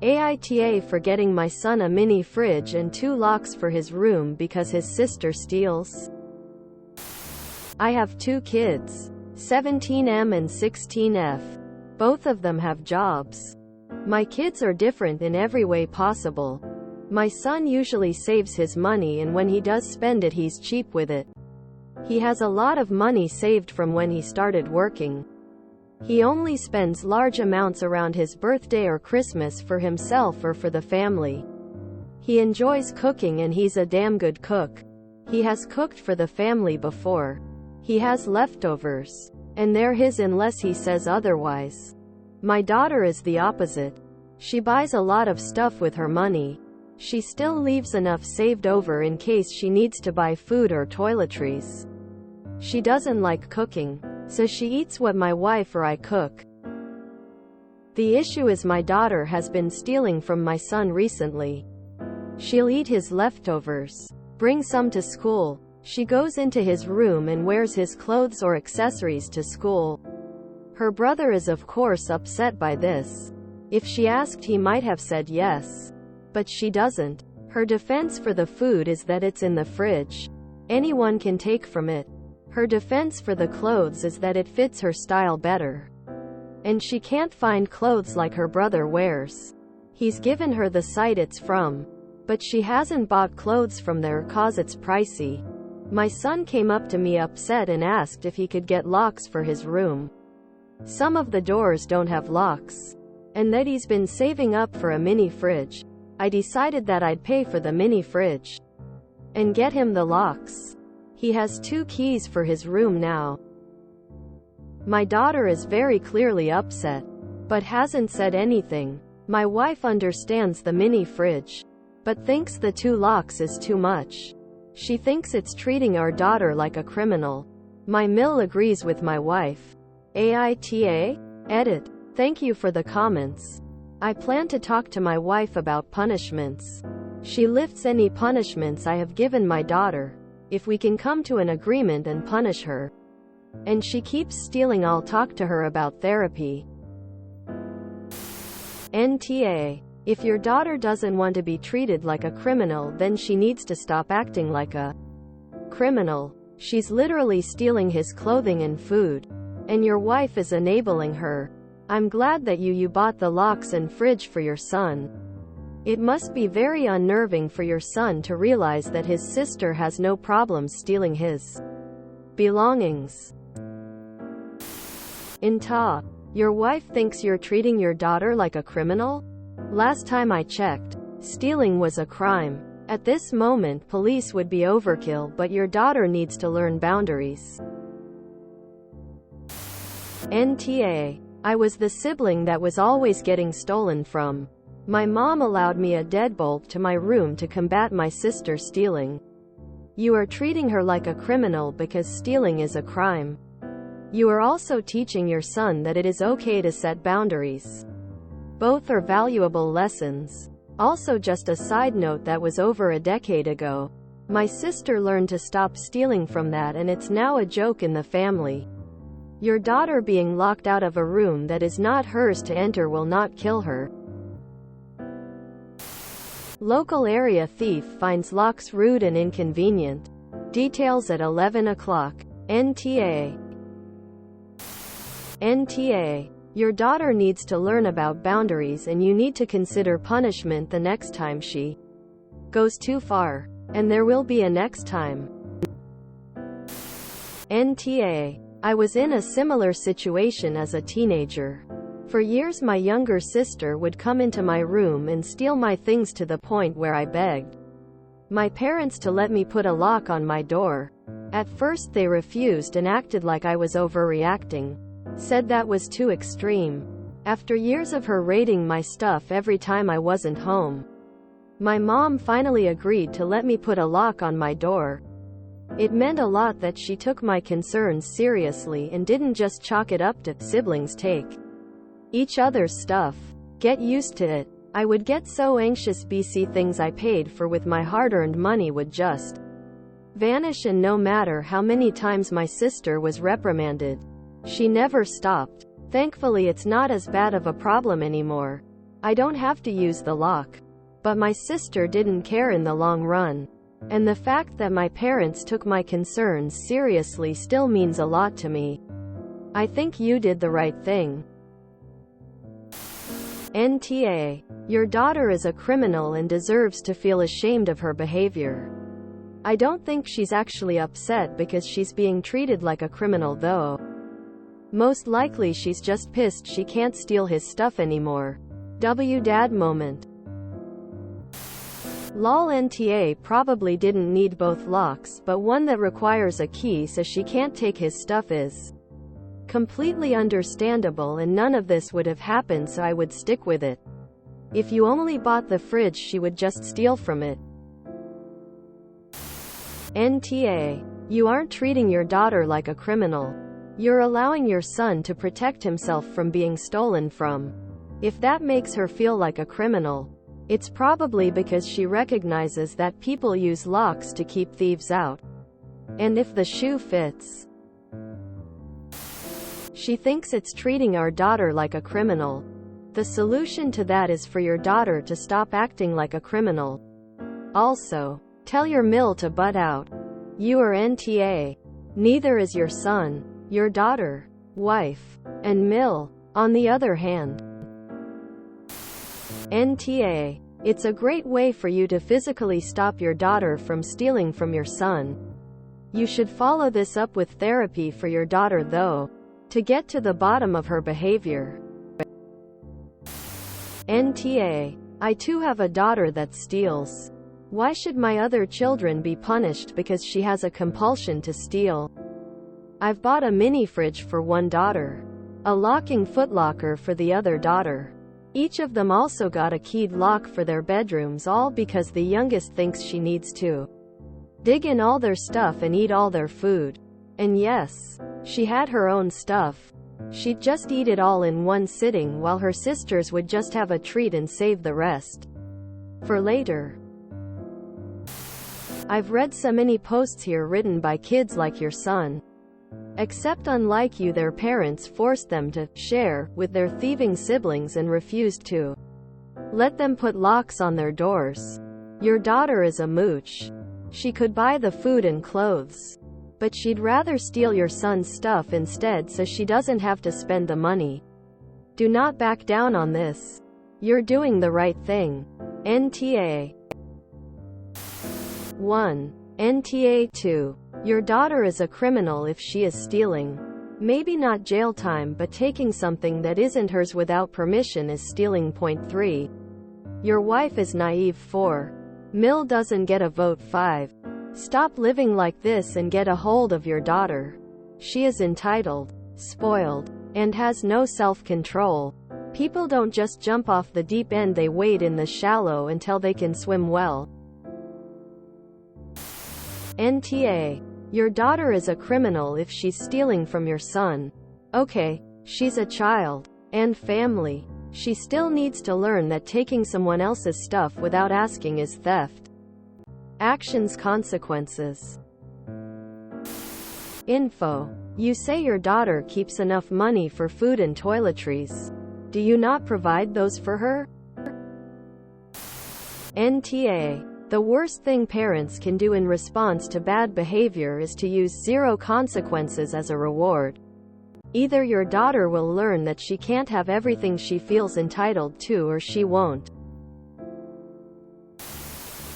AITA for getting my son a mini fridge and 2 locks for his room because his sister steals. I have 2 kids, 17M and 16F. Both of them have jobs. My kids are different in every way possible. My son usually saves his money, and when he does spend it, he's cheap with it. He has a lot of money saved from when he started working. He only spends large amounts around his birthday or Christmas for himself or for the family. He enjoys cooking and he's a damn good cook. He has cooked for the family before. He has leftovers. And they're his unless he says otherwise. My daughter is the opposite. She buys a lot of stuff with her money. She still leaves enough saved over in case she needs to buy food or toiletries. She doesn't like cooking, so she eats what my wife or I cook. The issue is my daughter has been stealing from my son recently. She'll eat his leftovers, bring some to school. She goes into his room and wears his clothes or accessories to school. Her brother is of course upset by this. If she asked, he might have said yes. But she doesn't. Her defense for the food is that it's in the fridge. Anyone can take from it. Her defense for the clothes is that it fits her style better. And she can't find clothes like her brother wears. He's given her the site it's from. But she hasn't bought clothes from there cause it's pricey. My son came up to me upset and asked if he could get locks for his room. Some of the doors don't have locks. And that he's been saving up for a mini fridge. I decided that I'd pay for the mini fridge. And get him the locks. He has 2 keys for his room now. My daughter is very clearly upset. But hasn't said anything. My wife understands the mini fridge. But thinks the 2 locks is too much. She thinks it's treating our daughter like a criminal. My mill agrees with my wife. AITA? Edit. Thank you for the comments. I plan to talk to my wife about punishments. She lifts any punishments I have given my daughter. If we can come to an agreement and punish her. And she keeps stealing, I'll talk to her about therapy. NTA. If your daughter doesn't want to be treated like a criminal, then she needs to stop acting like a criminal. She's literally stealing his clothing and food. And your wife is enabling her. I'm glad that you bought the locks and fridge for your son. It must be very unnerving for your son to realize that his sister has no problem stealing his belongings. AITA. Your wife thinks you're treating your daughter like a criminal? Last time I checked, stealing was a crime. At this moment, police would be overkill, but your daughter needs to learn boundaries. NTA. I was the sibling that was always getting stolen from. My mom allowed me a deadbolt to my room to combat my sister stealing. You are treating her like a criminal because stealing is a crime. You are also teaching your son that it is okay to set boundaries. Both are valuable lessons. Also, just a side note, that was over a decade ago. My sister learned to stop stealing from that, and it's now a joke in the family. Your daughter being locked out of a room that is not hers to enter will not kill her. Local area thief finds locks rude and inconvenient. Details at 11 o'clock. NTA. NTA. Your daughter needs to learn about boundaries, and you need to consider punishment the next time she goes too far. And there will be a next time. NTA. I was in a similar situation as a teenager. For years my younger sister would come into my room and steal my things to the point where I begged my parents to let me put a lock on my door. At first they refused and acted like I was overreacting. Said that was too extreme. After years of her raiding my stuff every time I wasn't home, my mom finally agreed to let me put a lock on my door. It meant a lot that she took my concerns seriously and didn't just chalk it up to siblings take each other's stuff. Get used to it. I would get so anxious BC things I paid for with my hard-earned money would just vanish, and no matter how many times my sister was reprimanded, she never stopped. Thankfully it's not as bad of a problem anymore. I don't have to use the lock. But my sister didn't care in the long run. And the fact that my parents took my concerns seriously still means a lot to me. I think you did the right thing. NTA. Your daughter is a criminal and deserves to feel ashamed of her behavior. I don't think she's actually upset because she's being treated like a criminal though. Most likely she's just pissed she can't steal his stuff anymore. Dad moment. Lol. NTA probably didn't need both locks, but one that requires a key so she can't take his stuff is completely understandable, and none of this would have happened, so I would stick with it. If you only bought the fridge, she would just steal from it. NTA. You aren't treating your daughter like a criminal. You're allowing your son to protect himself from being stolen from. If that makes her feel like a criminal, it's probably because she recognizes that people use locks to keep thieves out. And if the shoe fits, she thinks it's treating our daughter like a criminal. The solution to that is for your daughter to stop acting like a criminal. Also, tell your mill to butt out. You are NTA. Neither is your son, your daughter, wife, and mill, on the other hand. NTA. It's a great way for you to physically stop your daughter from stealing from your son. You should follow this up with therapy for your daughter though, to get to the bottom of her behavior. NTA. I too have a daughter that steals. Why should my other children be punished because she has a compulsion to steal? I've bought a mini fridge for one daughter, a locking footlocker for the other daughter. Each of them also got a keyed lock for their bedrooms, all because the youngest thinks she needs to dig in all their stuff and eat all their food. And yes, she had her own stuff. She'd just eat it all in one sitting, while her sisters would just have a treat and save the rest for later. I've read so many posts here written by kids like your son. Except unlike you, their parents forced them to share with their thieving siblings and refused to let them put locks on their doors. Your daughter is a mooch. She could buy the food and clothes, but she'd rather steal your son's stuff instead so she doesn't have to spend the money. Do not back down on this. You're doing the right thing. NTA. 1. NTA 2. Your daughter is a criminal if she is stealing. Maybe not jail time, but taking something that isn't hers without permission is stealing. Point 3. Your wife is naive. 4. Mill doesn't get a vote. 5. Stop living like this and get a hold of your daughter. She is entitled, spoiled, and has no self-control. People don't just jump off the deep end, they wade in the shallow until they can swim well. NTA. Your daughter is a criminal if she's stealing from your son. Okay, she's a child and family. She still needs to learn that taking someone else's stuff without asking is theft. Actions, consequences. Info. You say your daughter keeps enough money for food and toiletries. Do you not provide those for her? NTA. The worst thing parents can do in response to bad behavior is to use zero consequences as a reward. Either your daughter will learn that she can't have everything she feels entitled to, or she won't.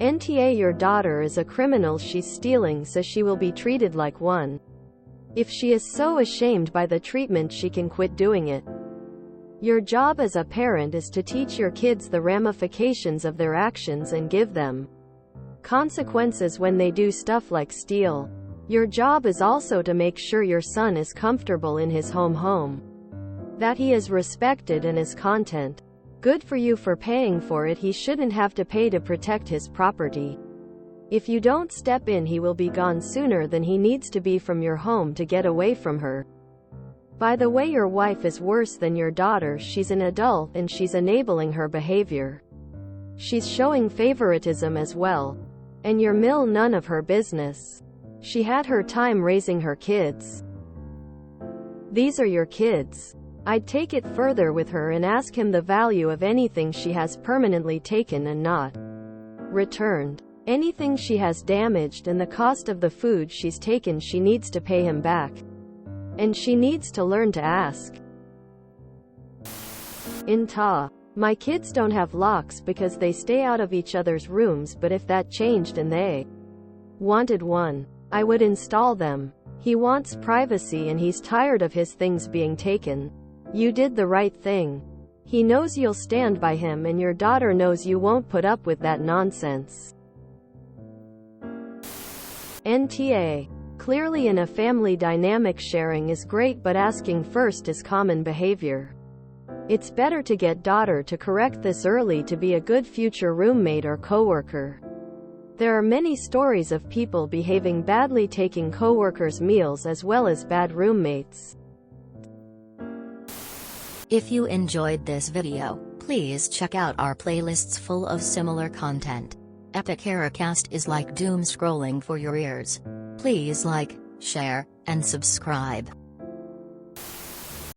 NTA. Your daughter is a criminal. She's stealing, so she will be treated like one. If she is so ashamed by the treatment, she can quit doing it. Your job as a parent is to teach your kids the ramifications of their actions and give them consequences when they do stuff like steal. Your job is also to make sure your son is comfortable in his home, that he is respected and is content. Good for you for paying for it. He shouldn't have to pay to protect his property. If you don't step in, he will be gone sooner than he needs to be from your home to get away from her. By the way, your wife is worse than your daughter. She's an adult and she's enabling her behavior. She's showing favoritism as well. And your mill, none of her business. She had her time raising her kids. These are your kids. I'd take it further with her and ask him the value of anything she has permanently taken and not returned. Anything she has damaged and the cost of the food she's taken, she needs to pay him back. And she needs to learn to ask. AITA. My kids don't have locks because they stay out of each other's rooms, but if that changed and they wanted one, I would install them. He wants privacy and he's tired of his things being taken. You did the right thing. He knows you'll stand by him and your daughter knows you won't put up with that nonsense. NTA. Clearly in a family dynamic, sharing is great, but asking first is common behavior. It's better to get daughter to correct this early to be a good future roommate or coworker. There are many stories of people behaving badly, taking coworkers' meals as well as bad roommates. If you enjoyed this video, please check out our playlists full of similar content. AmITheAsshole is like doom scrolling for your ears. Please like, share, and subscribe.